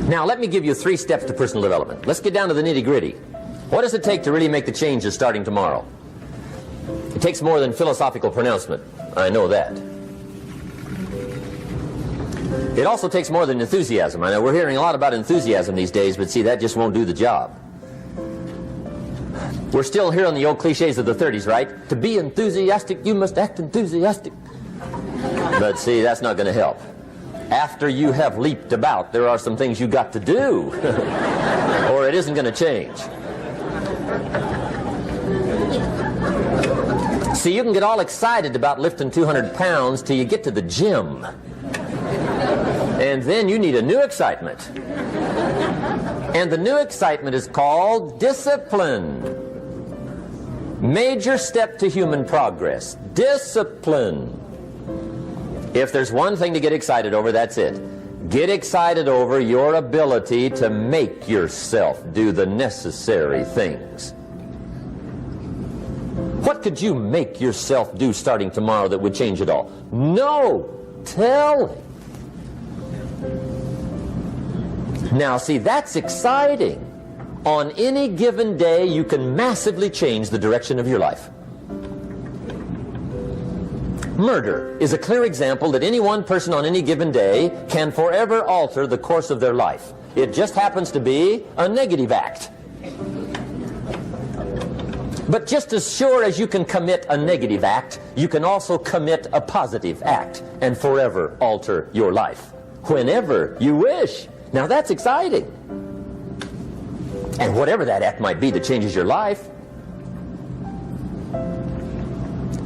Now, let me give you 3 steps to personal development. Let's get down to the nitty-gritty. What does it take to really make the changes starting tomorrow? It takes more than philosophical pronouncement. I know that. It also takes more than enthusiasm. I know we're hearing a lot about enthusiasm these days, but see, that just won't do the job. We're still hearing the old cliches of the 30s, right? To be enthusiastic, you must act enthusiastic. But see, that's not going to help. After you have leaped about, there are some things you got to do, or it isn't going to change. See, you can get all excited about lifting 200 pounds till you get to the gym. And then you need a new excitement. And the new excitement is called discipline. Major step to human progress. Discipline. If there's one thing to get excited over, that's it. Get excited over your ability to make yourself do the necessary things. What could you make yourself do starting tomorrow that would change it all? No! Tell him. Now, see, that's exciting. On any given day, you can massively change the direction of your life. Murder is a clear example that any one person on any given day can forever alter the course of their life. It just happens to be a negative act. But just as sure as you can commit a negative act, you can also commit a positive act and forever alter your life whenever you wish. Now that's exciting. And whatever that act might be that changes your life.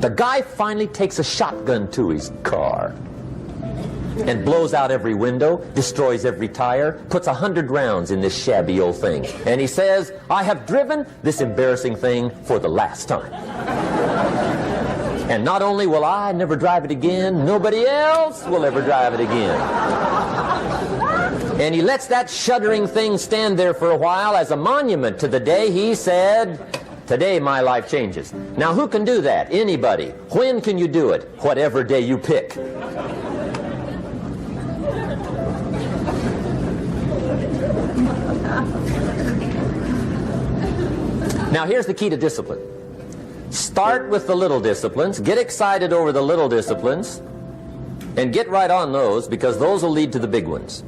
The guy finally takes a shotgun to his car and blows out every window, destroys every tire, puts 100 rounds in this shabby old thing. And he says, I have driven this embarrassing thing for the last time. And not only will I never drive it again, nobody else will ever drive it again. And he lets that shuddering thing stand there for a while as a monument to the day he said, today my life changes. Now who can do that? Anybody. When can you do it? Whatever day you pick. Now here's the key to discipline. Start with the little disciplines, get excited over the little disciplines, and get right on those, because those will lead to the big ones.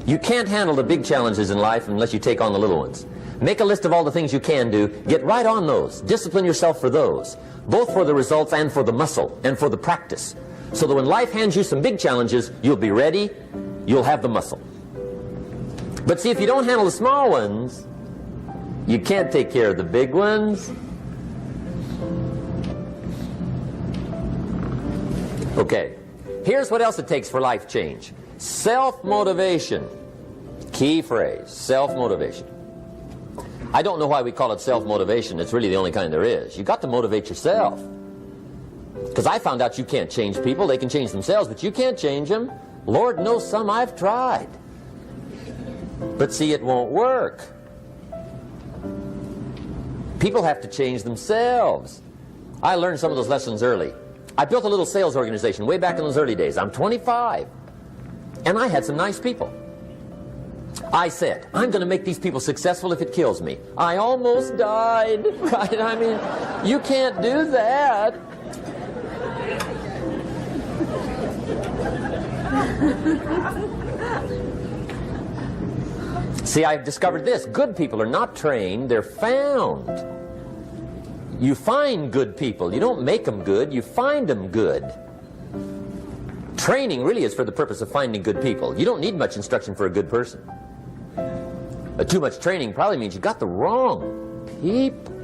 You can't handle the big challenges in life unless you take on the little ones. Make a list of all the things you can do, get right on those, discipline yourself for those, both for the results and for the muscle and for the practice, so that when life hands you some big challenges, you'll be ready, you'll have the muscle. But see, if you don't handle the small ones, you can't take care of the big ones. Okay, here's what else it takes for life change. Self-motivation. Key phrase, self-motivation. I don't know why we call it self-motivation. It's really the only kind there is. You got to motivate yourself. Because I found out you can't change people. They can change themselves, but you can't change them. Lord knows some I've tried. But see, it won't work. People have to change themselves. I learned some of those lessons early. I built a little sales organization way back in those early days. I'm 25. And I had some nice people. I said, I'm going to make these people successful if it kills me. I almost died, right? I mean, you can't do that. See, I've discovered this. Good people are not trained, they're found. You find good people. You don't make them good, you find them good. Training really is for the purpose of finding good people. You don't need much instruction for a good person. Too much training probably means you got the wrong people.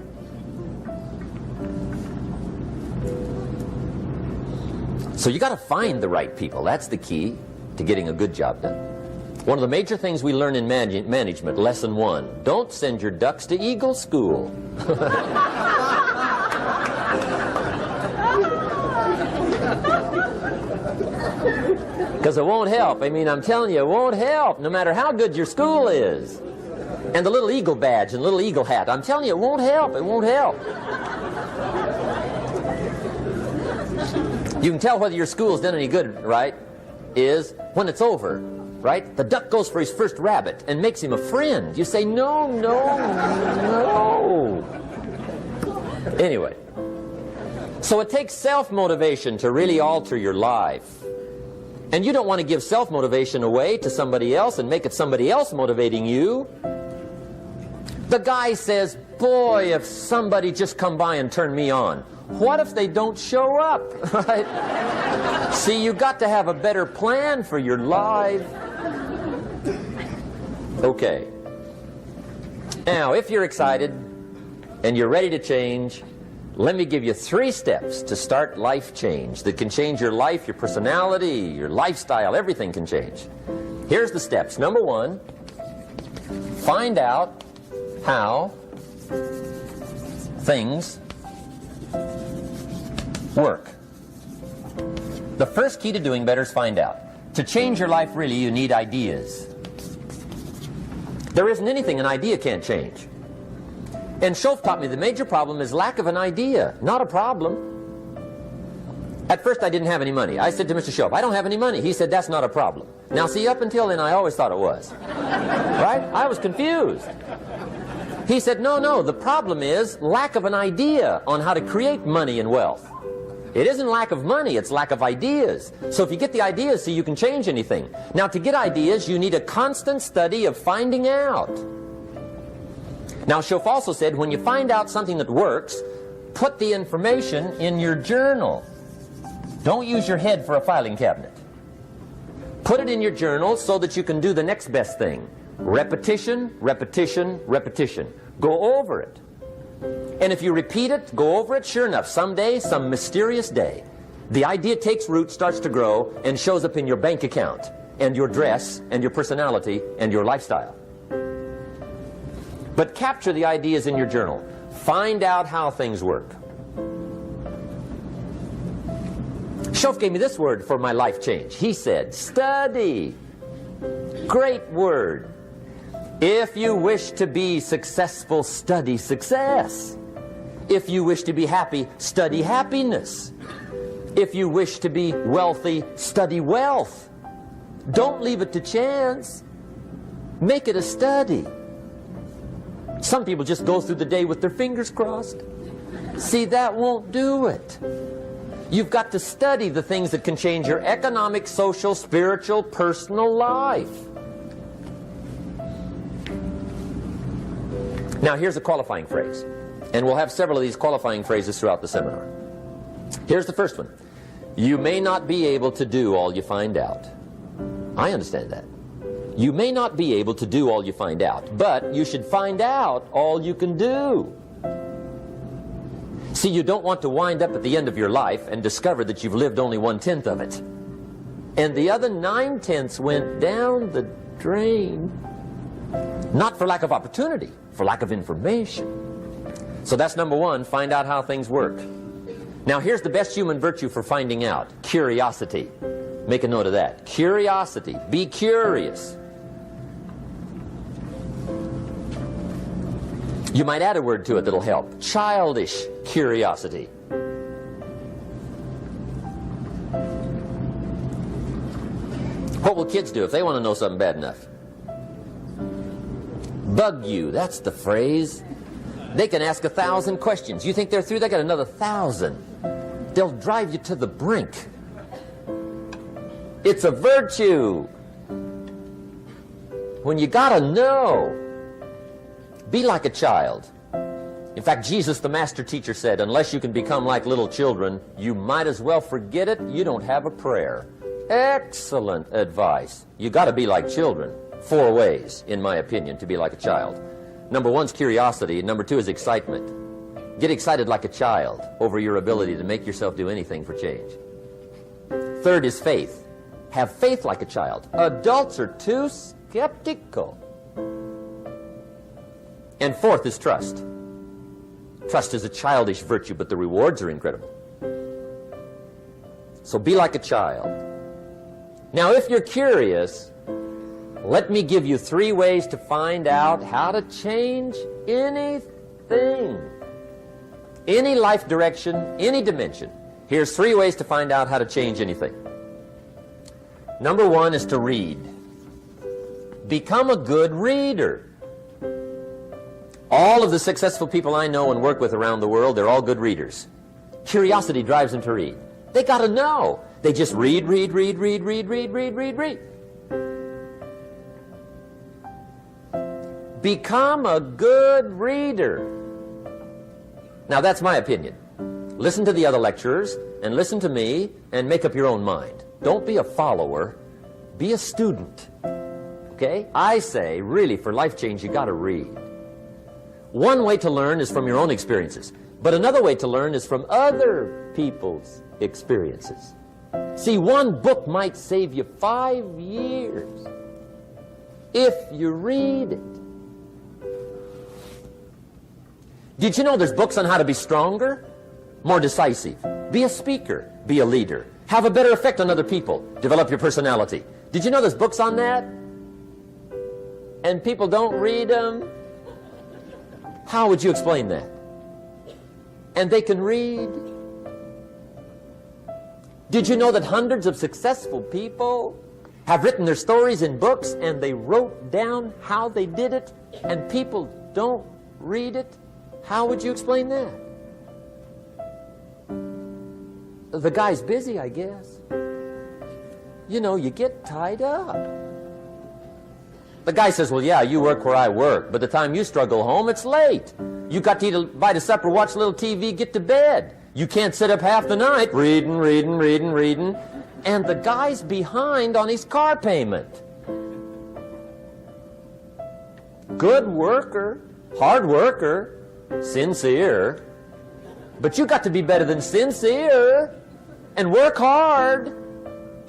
So you got to find the right people. That's the key to getting a good job done. One of the major things we learn in management, lesson 1, don't send your ducks to Eagle School. Because it won't help. I mean, I'm telling you, it won't help, no matter how good your school is. And the little eagle badge and little eagle hat, I'm telling you, it won't help. It won't help. You can tell whether your school's done any good, right, is when it's over. right? The duck goes for his first rabbit and makes him a friend. You say, no, no, no. Anyway, so it takes self-motivation to really alter your life. And you don't want to give self-motivation away to somebody else and make it somebody else motivating you. The guy says, boy, if somebody just come by and turn me on. What if they don't show up, right? See, you got to have a better plan for your life. Okay. Now, if you're excited and you're ready to change, let me give you 3 steps to start life change that can change your life, your personality, your lifestyle, everything can change. Here's the steps. Number 1, find out how things work. The first key to doing better is find out. To change your life, really, you need ideas. There isn't anything an idea can't change. And Schoff taught me the major problem is lack of an idea, not a problem. At first I didn't have any money. I said to Mr. Schoff, I don't have any money. He said, that's not a problem. Now see, up until then I always thought it was. Right? I was confused. He said, no, no, the problem is lack of an idea on how to create money and wealth. It isn't lack of money, it's lack of ideas. So if you get the ideas, see, you can change anything. Now to get ideas, you need a constant study of finding out. Now Schoff also said, when you find out something that works, put the information in your journal. Don't use your head for a filing cabinet. Put it in your journal so that you can do the next best thing. Repetition, repetition, repetition. Go over it. And if you repeat it, go over it, sure enough, someday, some mysterious day, the idea takes root, starts to grow, and shows up in your bank account, and your dress, and your personality, and your lifestyle. But capture the ideas in your journal. Find out how things work. Schoff gave me this word for my life change. He said, study. Great word. If you wish to be successful, study success. If you wish to be happy, study happiness. If you wish to be wealthy, study wealth. Don't leave it to chance. Make it a study. Some people just go through the day with their fingers crossed. See, that won't do it. You've got to study the things that can change your economic, social, spiritual, personal life. Now here's a qualifying phrase, and we'll have several of these qualifying phrases throughout the seminar. Here's the first one. You may not be able to do all you find out. I understand that. You may not be able to do all you find out, but you should find out all you can do. See, you don't want to wind up at the end of your life and discover that you've lived only 1/10 of it, and the other 9/10 went down the drain. Not for lack of opportunity, for lack of information. So that's number 1, find out how things work. Now here's the best human virtue for finding out. Curiosity. Make a note of that. Curiosity. Be curious. You might add a word to it that'll help. Childish curiosity. What will kids do if they want to know something bad enough? Bug you, that's the phrase. They can ask 1,000 questions. You think they're through? They got another 1,000. They'll drive you to the brink. It's a virtue. When you gotta know, be like a child. In fact, Jesus, the master teacher, said, unless you can become like little children, you might as well forget it. You don't have a prayer. Excellent advice. You gotta be like children. 4 ways, in my opinion, to be like a child. Number 1 is curiosity, and number 2 is excitement. Get excited like a child over your ability to make yourself do anything for change. 3rd is faith. Have faith like a child. Adults are too skeptical. And 4th is trust. Trust is a childish virtue, but the rewards are incredible. So be like a child. Now, if you're curious, let me give you 3 ways to find out how to change anything. Any life direction, any dimension. Here's 3 ways to find out how to change anything. Number 1 is to read. Become a good reader. All of the successful people I know and work with around the world, they're all good readers. Curiosity drives them to read. They got to know. They just read. Become a good reader. Now, that's my opinion. Listen to the other lecturers and listen to me and make up your own mind. Don't be a follower. Be a student. Okay? I say, really, for life change, you got to read. One way to learn is from your own experiences, but another way to learn is from other people's experiences. See, one book might save you 5 years if you read it. Did you know there's books on how to be stronger, more decisive, be a speaker, be a leader, have a better effect on other people, develop your personality? Did you know there's books on that? And people don't read them? How would you explain that? And they can read. Did you know that hundreds of successful people have written their stories in books and they wrote down how they did it and people don't read it? How would you explain that? The guy's busy, I guess. You know, you get tied up. The guy says, well, yeah, you work where I work, but the time you struggle home, it's late. You got to eat a bite of supper, watch a little TV, get to bed. You can't sit up half the night reading. And the guy's behind on his car payment. Good worker, hard worker, sincere. But you got to be better than sincere and work hard.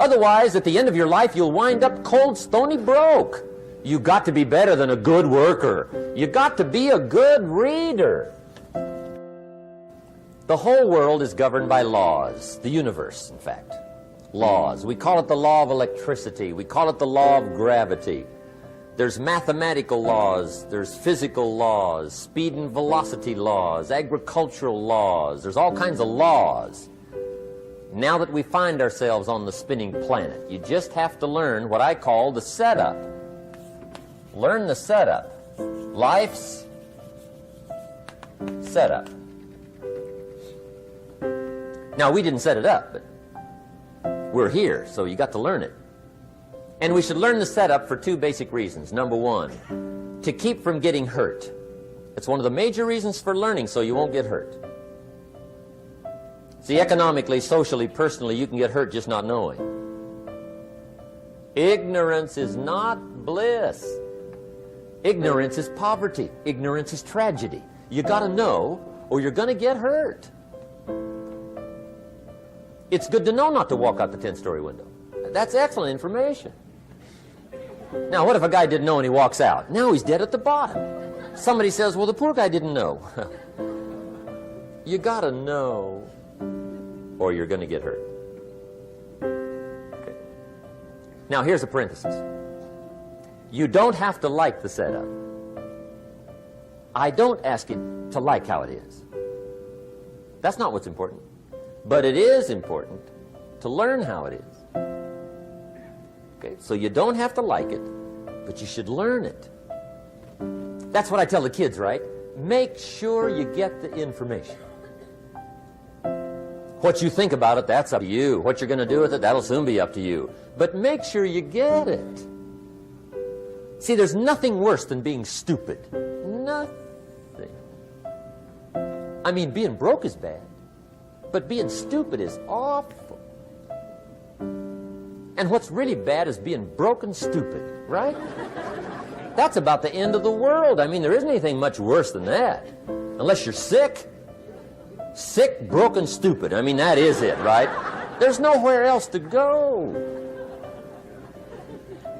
Otherwise, at the end of your life, you'll wind up cold, stony broke. You got to be better than a good worker. You got to be a good reader. The whole world is governed by laws. The universe, in fact. Laws. We call it the law of electricity. We call it the law of gravity. There's mathematical laws. There's physical laws. Speed and velocity laws. Agricultural laws. There's all kinds of laws. Now that we find ourselves on the spinning planet, you just have to learn what I call the setup. Learn the setup. Life's setup. Now, we didn't set it up, but we're here, so you got to learn it. And we should learn the setup for two basic reasons. Number one, to keep from getting hurt. It's one of the major reasons for learning, so you won't get hurt. See, economically, socially, personally, you can get hurt just not knowing. Ignorance is not bliss. Ignorance is poverty. Ignorance is tragedy. You got to know, or you're going to get hurt. It's good to know not to walk out the 10-story window. That's excellent information. Now, what if a guy didn't know and he walks out? Now he's dead at the bottom. Somebody says, well, the poor guy didn't know. You got to know, or you're going to get hurt. Okay. Now, here's a parenthesis. You don't have to like the setup. I don't ask you to like how it is. That's not what's important. But it is important to learn how it is. Okay, so you don't have to like it, but you should learn it. That's what I tell the kids, right? Make sure you get the information. What you think about it, that's up to you. What you're going to do with it, that'll soon be up to you. But make sure you get it. See, there's nothing worse than being stupid. Nothing. I mean, being broke is bad. But being stupid is awful. And what's really bad is being broken stupid, right? That's about the end of the world. I mean, there isn't anything much worse than that. Unless you're sick. Sick, broken, stupid. I mean, that is it, right? There's nowhere else to go.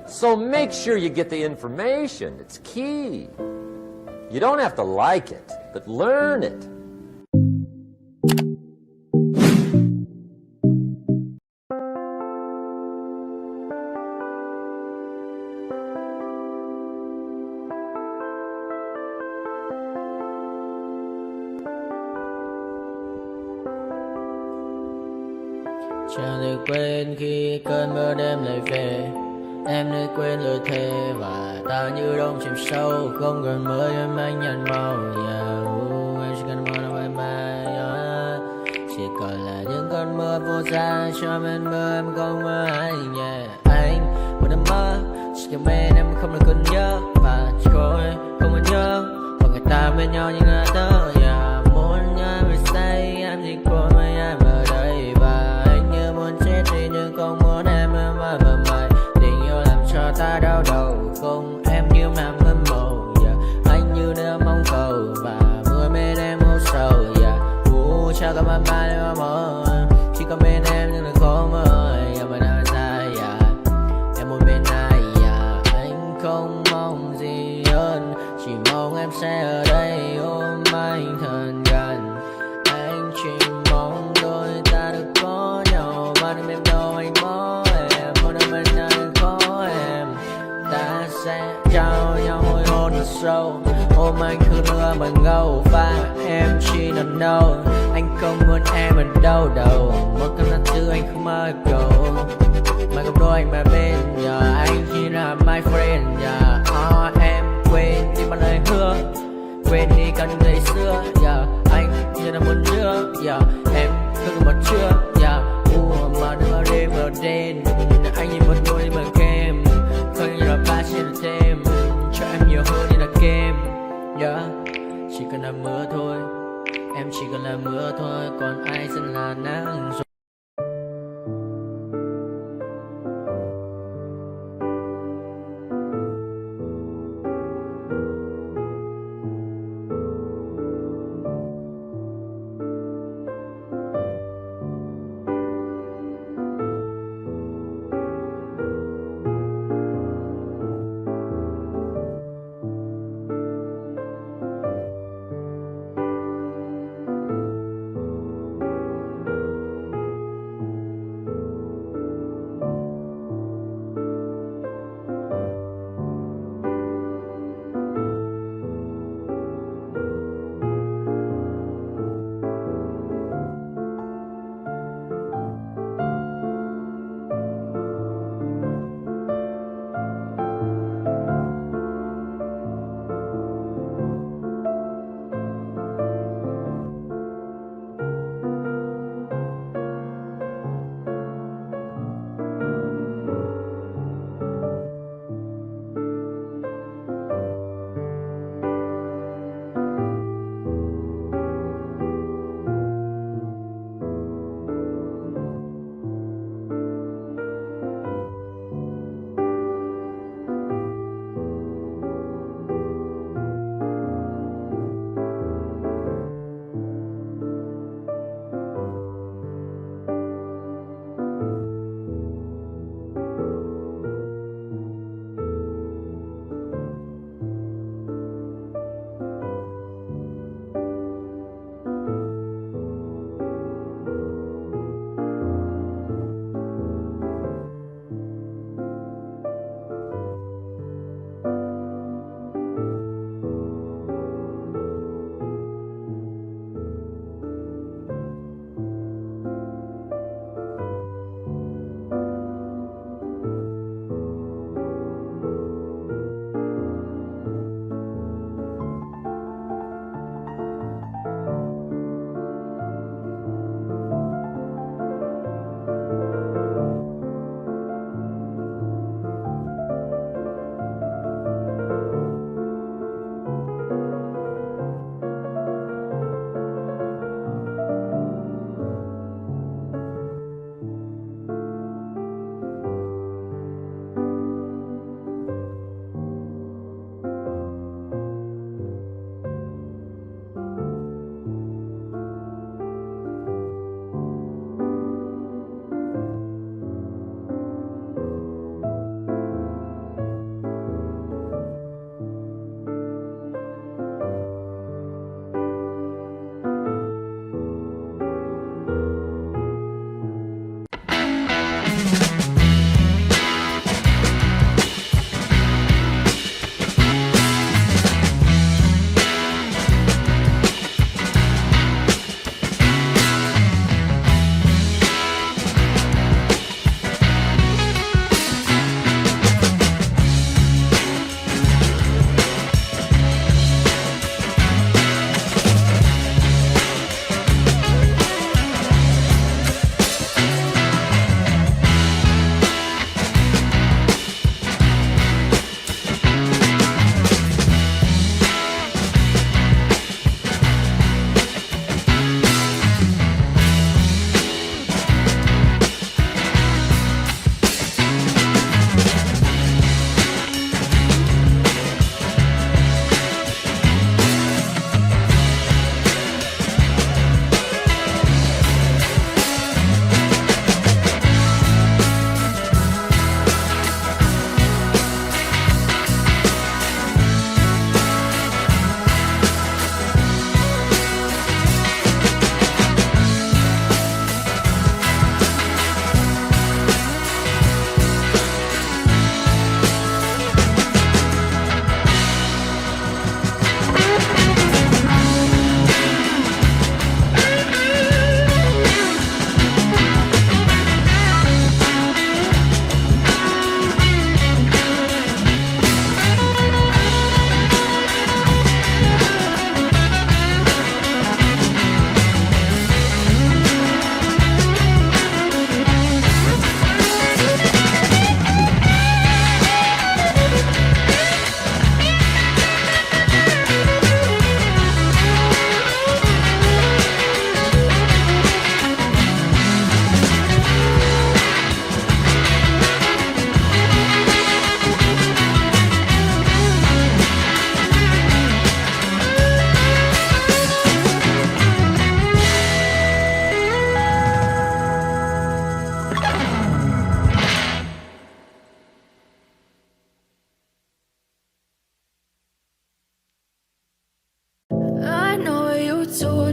So make sure you get the information. It's key. You don't have to like it, but learn it. Chẳng được quên khi cơn mưa đêm lại về, Em nơi quên lời thề và ta như đông chìm sâu, không cần mơ em anh nhận màu. Em chỉ cần mơ là bye bye. Chỉ còn là những cơn mưa vô giá cho bên mơ em không mơ anh. Anh một đêm mơ chỉ cần bên em không được cần nhớ và chỉ có em không còn nhớ và người ta bên nhau như ngã tớ. Muốn nhớ về say em chỉ có mấy em ở đây và anh như muốn chết đi nhưng không muốn em mãi mãi. Tình yêu làm cho ta đau đầu, không em như mà mơ mộng. Anh như nơi mong cầu và mưa bên em âu sầu. Chào các bạn ba để mơ, chỉ có bên em nhưng là khó mơ. Em ở nơi xa, em một bên ai, anh không mong gì hơn, chỉ mong em sẽ ở đây ôm anh thật gần. Anh chỉ mong đôi ta được có nhau và đừng em đâu anh có em, một đôi bên anh có em. Ta sẽ trao nhau môi hôn thật sâu, ôm anh cứ nữa bằng ngâu và em chỉ nằm đâu. Anh không muốn em ở đâu đâu, một cơn gió thứ anh không mơ cầu. Mà không đôi anh mà bên giờ anh chỉ là my friend. Em quên đi bao lời hứa, quên đi cần ngày xưa. Anh như là muốn chưa, em cứ một chưa. Mà đừng ở đêm ở đêm, anh nhìn một đôi bằng kem, không như là ba trên thêm, cho em nhiều hơn như là kem. Chỉ cần là mưa thôi, em chỉ cần là mưa thôi, còn ai sẽ là nắng rồi.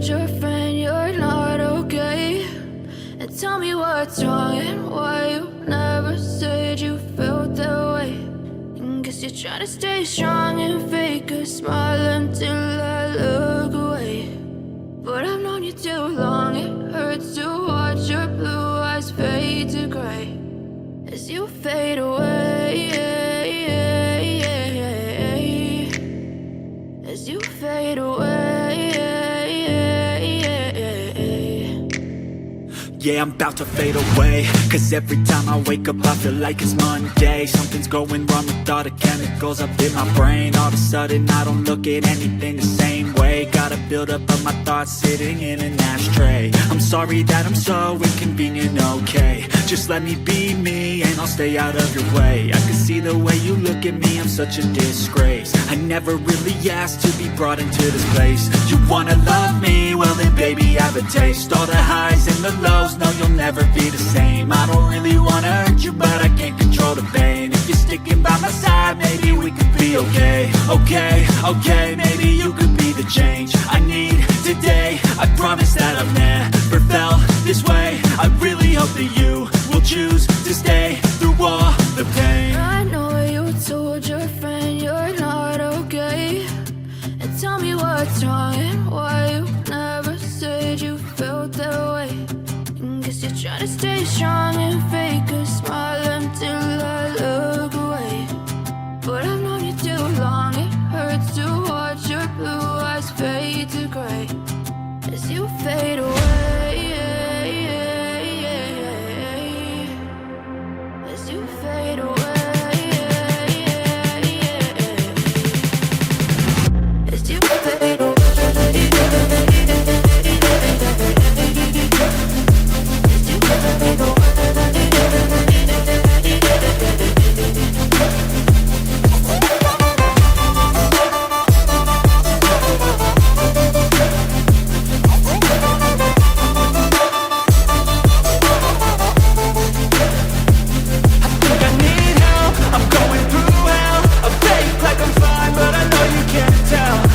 told your friend you're not okay? And tell me what's wrong and why you never said you felt that way. And guess you're trying to stay strong and fake a smile until I look away. But I've known you too long, it hurts to watch your blue eyes fade to gray as you fade away, as you fade away. Yeah, I'm about to fade away, cause every time I wake up I feel like it's Monday. Something's going wrong with all the chemicals up in my brain. All of a sudden I don't look at anything the same way. Got a buildup of my thoughts sitting in an ashtray. I'm sorry that I'm so inconvenient, okay? Just let me be me and I'll stay out of your way. I can see the way you look at me, I'm such a disgrace. I never really asked to be brought into this place. You wanna love me? Well then baby, have a taste. All the highs and the lows, no, you'll never be the same. I don't really wanna hurt you, but I can't control the pain. If you're sticking by my side, maybe we could be okay. Okay, maybe you could be the change I need today. I promise that I've never felt this way. I really hope that you will choose to stay through all the pain. I know you told your friend you're not okay. And tell me what's wrong and why you never said you felt that way. And guess you're trying to stay strong and fake a smile until I look away. But I've known you too long, it hurts to watch your blue eyes fade to gray as you fade away, as you fade away, as you fade away.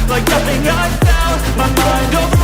Like nothing I felt, my mind over